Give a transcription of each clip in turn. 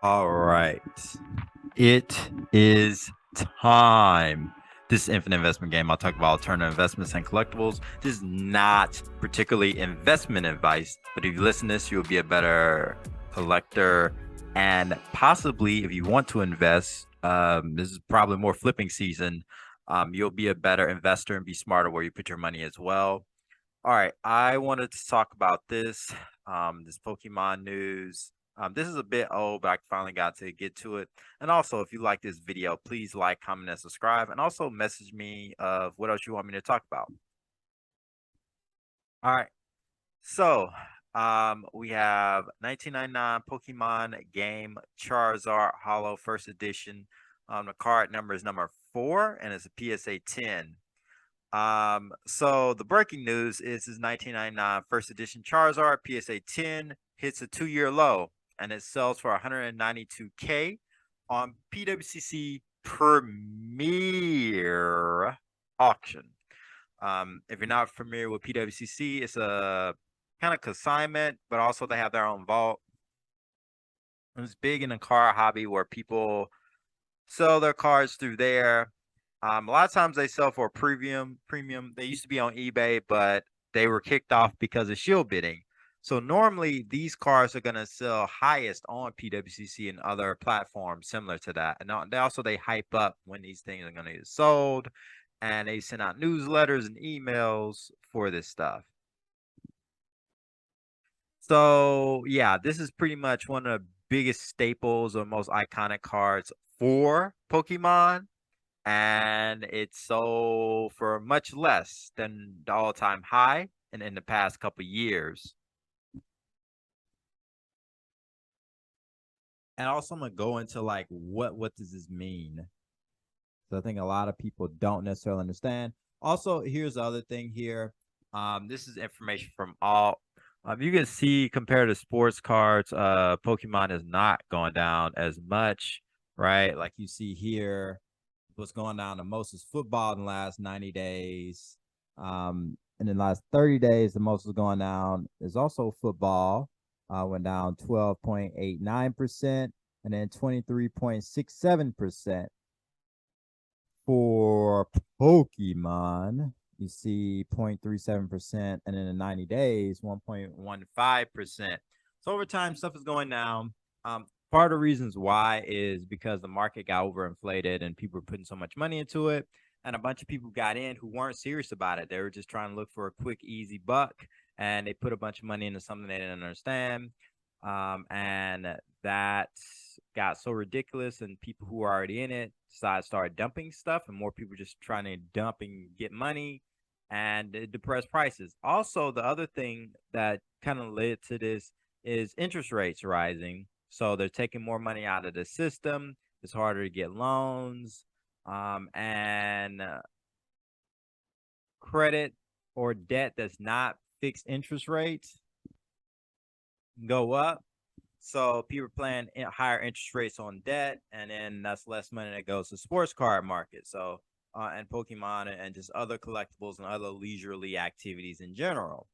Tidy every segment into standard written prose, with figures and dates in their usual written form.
All right. It is time. This is Infinite Investment Game. I'll talk about alternative investments and collectibles. This is not particularly investment advice, but if you listen to this, you'll be a better collector. And possibly, if you want to invest, this is probably more flipping season. You'll be a better investor and be smarter where you put your money as well. All right, I wanted to talk about this Pokemon news. This is a bit old, but I finally got to get to it. And also, if you like this video, please like, comment, and subscribe. And also message me of what else you want me to talk about. All right, so we have 1999 Pokemon game Charizard Hollow First Edition. The card number is number 4, and it's a PSA 10. So the breaking news is 1999 first edition Charizard PSA 10 hits a 2-year low and it sells for 192K on PWCC Premier auction. If you're not familiar with PWCC, it's a kind of consignment, but also they have their own vault. It's big in the car hobby where people sell their cars through there. A lot of times they sell for a premium. They used to be on eBay, but they were kicked off because of shield bidding. So normally these cars are gonna sell highest on PWCC and other platforms similar to that. And they hype up when these things are gonna get sold, and they send out newsletters and emails for this stuff. So yeah, this is pretty much one of the biggest staples or most iconic cards for Pokemon, and it's sold for much less than the all-time high and in the past couple years. And also I'm gonna go into like what does this mean? So I think a lot of people don't necessarily understand. Also, here's the other thing here. This is information from all. You can see compared to sports cards, Pokemon is not going down as much, right? Like you see here, what's going down the most is football in the last 90 days. And in the last 30 days, the most is going down is also football. Went down 12.89%, and then 23.67% for Pokemon. You see 0.37%, and in 90 days, 1.15%. So over time, stuff is going down. Part of the reasons why is because the market got overinflated and people were putting so much money into it. And a bunch of people got in who weren't serious about it. They were just trying to look for a quick, easy buck. And they put a bunch of money into something they didn't understand. And that got so ridiculous, and people who were already in it started dumping stuff, and more people just trying to dump and get money, and it depressed prices. Also, the other thing that kind of led to this is interest rates rising. So they're taking more money out of the system. It's harder to get loans, and credit or debt that's not fixed interest rates go up. So people are paying higher interest rates on debt, and then that's less money that goes to sports card market. So and Pokemon and just other collectibles and other leisurely activities in general.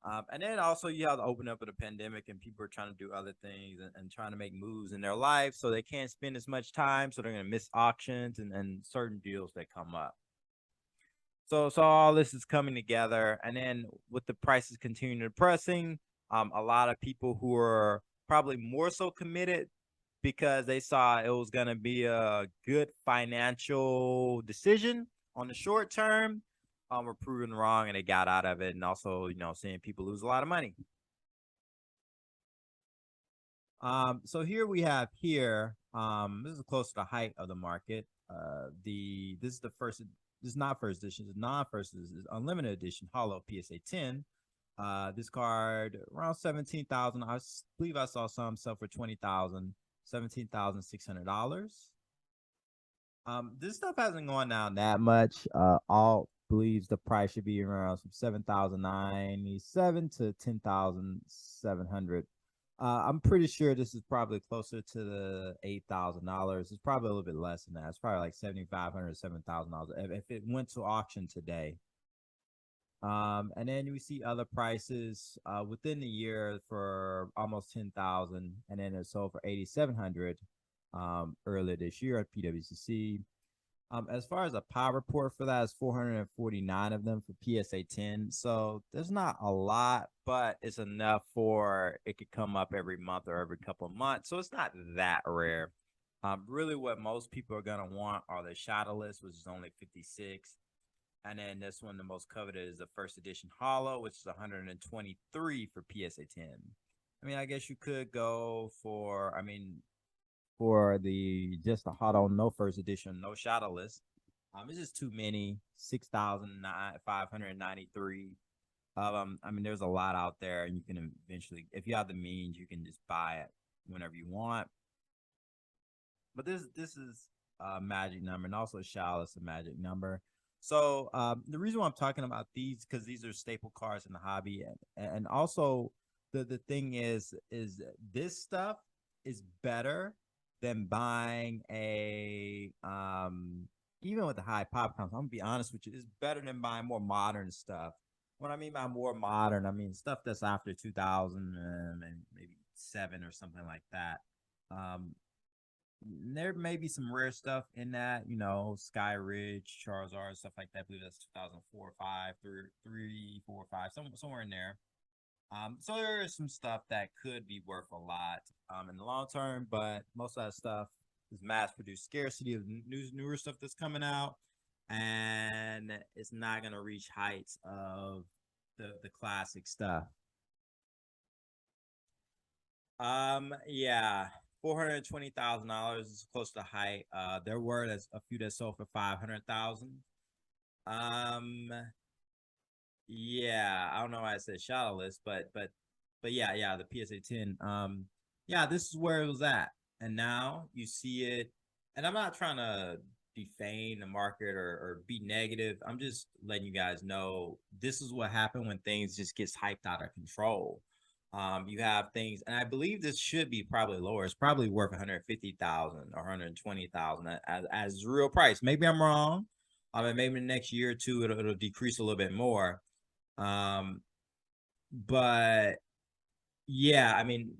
And then also you have the open up of the pandemic, and people are trying to do other things and trying to make moves in their life, so they can't spend as much time, so they're going to miss auctions and certain deals that come up. So all this is coming together, and then with the prices continuing depressing, a lot of people who are probably more so committed because they saw it was going to be a good financial decision on the short term, were proven wrong, and they got out of it, and also seeing people lose a lot of money. So here we have this is close to the height of the market. This is the first. This is not first edition. It's not first. This is unlimited edition Hollow PSA 10. This card around 17,000. I believe I saw some sell for 20,000, $17,600. This stuff hasn't gone down that much. All believes the price should be around from 7,097 to 10,700. I'm pretty sure this is probably closer to the $8,000. It's probably a little bit less than that. It's probably like $7,500, $7,000 if it went to auction today. And then we see other prices within the year for almost 10,000, and then it sold for 8,700 earlier this year at PWCC. As far as a power report for that is 449 of them for PSA 10. So there's not a lot, but it's enough for it could come up every month or every couple of months. So it's not that rare. Really, what most people are gonna want are the shadowless, which is only 56. And then this one, the most coveted, is the first edition hollow, which is 123 for PSA 10. I mean, I guess you could go for, for the just the hollow, no first edition, no shadowless. It's just too many, 6,593 of them. I mean, there's a lot out there, and you can eventually, if you have the means, you can just buy it whenever you want. But this is a magic number, and also shadowless a magic number. So the reason why I'm talking about these, because these are staple cards in the hobby, and also the thing is this stuff is better than buying a even with the high pop counts. I'm gonna be honest with you, it's better than buying more modern stuff. What I mean by more modern, I mean stuff that's after 2000 and maybe 7 or something like that. There may be some rare stuff in that, Sky Ridge, Charizard, stuff like that. I believe that's 2004, 5, 3, 4, 5, somewhere in there. So there is some stuff that could be worth a lot in the long term, but most of that stuff is mass-produced scarcity of newer stuff that's coming out, and it's not gonna reach heights of the classic stuff. Yeah. $420,000 is close to height. There were a few that sold for 500,000. Yeah, I don't know why I said shadowless, but yeah, the PSA 10. Yeah, this is where it was at, and now you see it. And I'm not trying to defame the market or be negative. I'm just letting you guys know this is what happened when things just gets hyped out of control. You have things, and I believe this should be probably lower. It's probably worth 150,000 or 120,000 as real price. Maybe I'm wrong. I mean, maybe in the next year or two it'll decrease a little bit more. But yeah, I mean,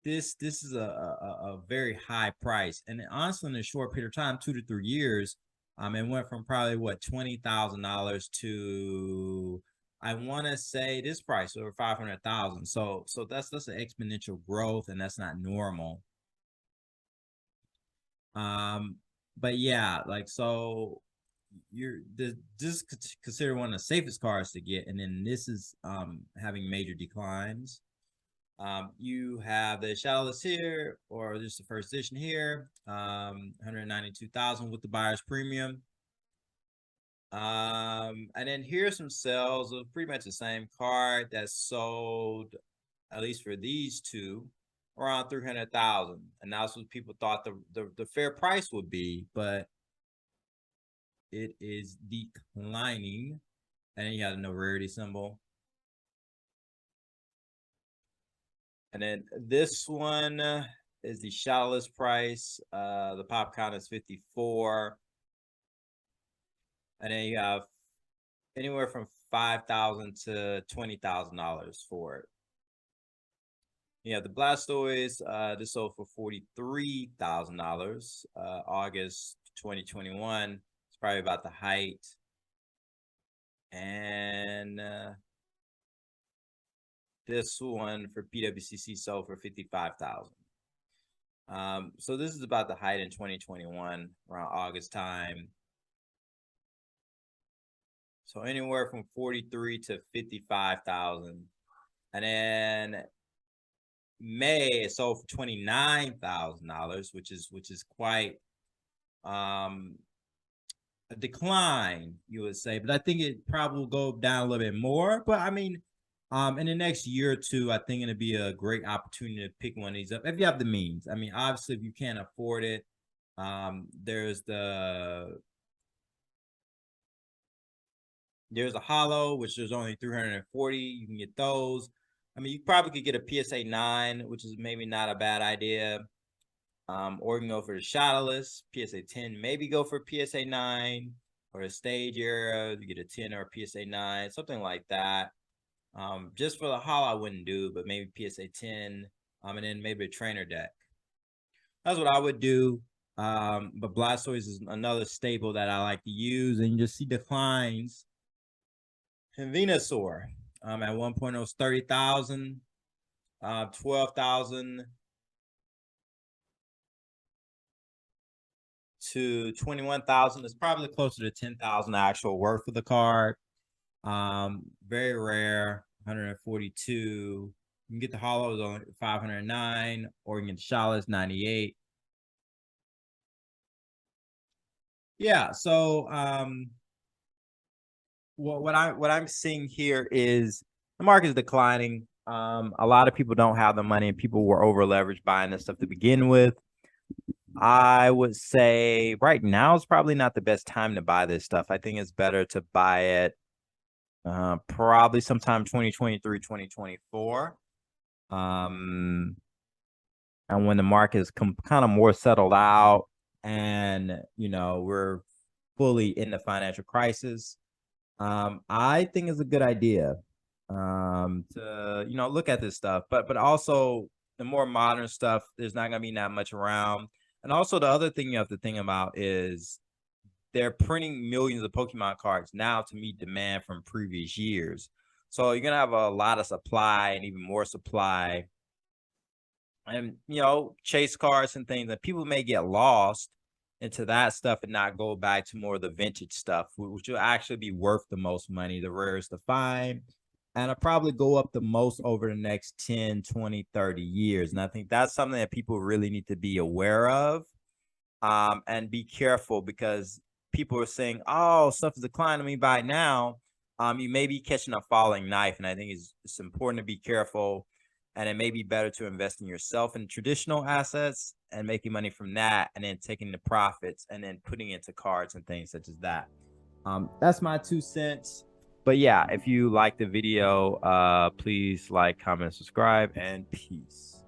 this is a very high price, and honestly, in a short period of time, 2 to 3 years, it went from probably what $20,000 to, I want to say, this price over 500,000. So that's an exponential growth, and that's not normal. But yeah, like, so this is considered one of the safest cars to get, and then this is having major declines. You have the shadowless here, or just the first edition here, 192,000 with the buyer's premium. And then here's some sales of pretty much the same card that sold, at least for these two, around 300,000, and that's what people thought the fair price would be, but it is declining. And then you have the no rarity symbol. And then this one is the shadowless price. The pop count is 54. And then you have anywhere from $5,000 to $20,000 for it. You have the Blastoise. This sold for $43,000. August 2021. It's probably about the height. And this one for PWCC sold for 55,000. So this is about the height in 2021, around August time. So anywhere from 43 to 55,000. And then May it sold for $29,000, which is quite a decline, you would say. But I think it probably will go down a little bit more. But I mean, in the next year or two, I think it'll be a great opportunity to pick one of these up if you have the means. I mean, obviously, if you can't afford it, there's a hollow, which there's only 340. You can get those. I mean, you probably could get a PSA 9, which is maybe not a bad idea. Or you can go for the shadowless PSA 10. Maybe go for PSA 9. or the stage era, you get a 10 or a PSA 9, something like that. Just for the holo, I wouldn't do, but maybe PSA 10, and then maybe a trainer deck. That's what I would do. But Blastoise is another staple that I like to use, and you just see declines. And Venusaur, at one point it was 30,000, 12,000 to 21,000. It's probably closer to 10,000 actual worth of the card. Very rare, 142. You can get the holos on 509, or you can get the Shala's 98. Yeah, so what I'm seeing here is the market is declining. A lot of people don't have the money, and people were over leveraged buying this stuff to begin with. I would say right now is probably not the best time to buy this stuff. I think it's better to buy it probably sometime 2023, 2024. And when the market is kind of more settled out, and we're fully in the financial crisis, I think it's a good idea to look at this stuff. But also the more modern stuff, there's not gonna be that much around. And also the other thing you have to think about is they're printing millions of Pokemon cards now to meet demand from previous years. So you're gonna have a lot of supply and even more supply, and chase cards and things, that people may get lost into that stuff and not go back to more of the vintage stuff, which will actually be worth the most money, the rarest to find, and it'll probably go up the most over the next 10, 20, 30 years. And I think that's something that people really need to be aware of, and be careful, because people are saying, oh, stuff is declining, me by now. You may be catching a falling knife, and I think it's important to be careful. And it may be better to invest in yourself in traditional assets and making money from that, and then taking the profits and then putting it into cards and things such as that. That's my 2 cents. But yeah, if you like the video, please like, comment, subscribe, and peace.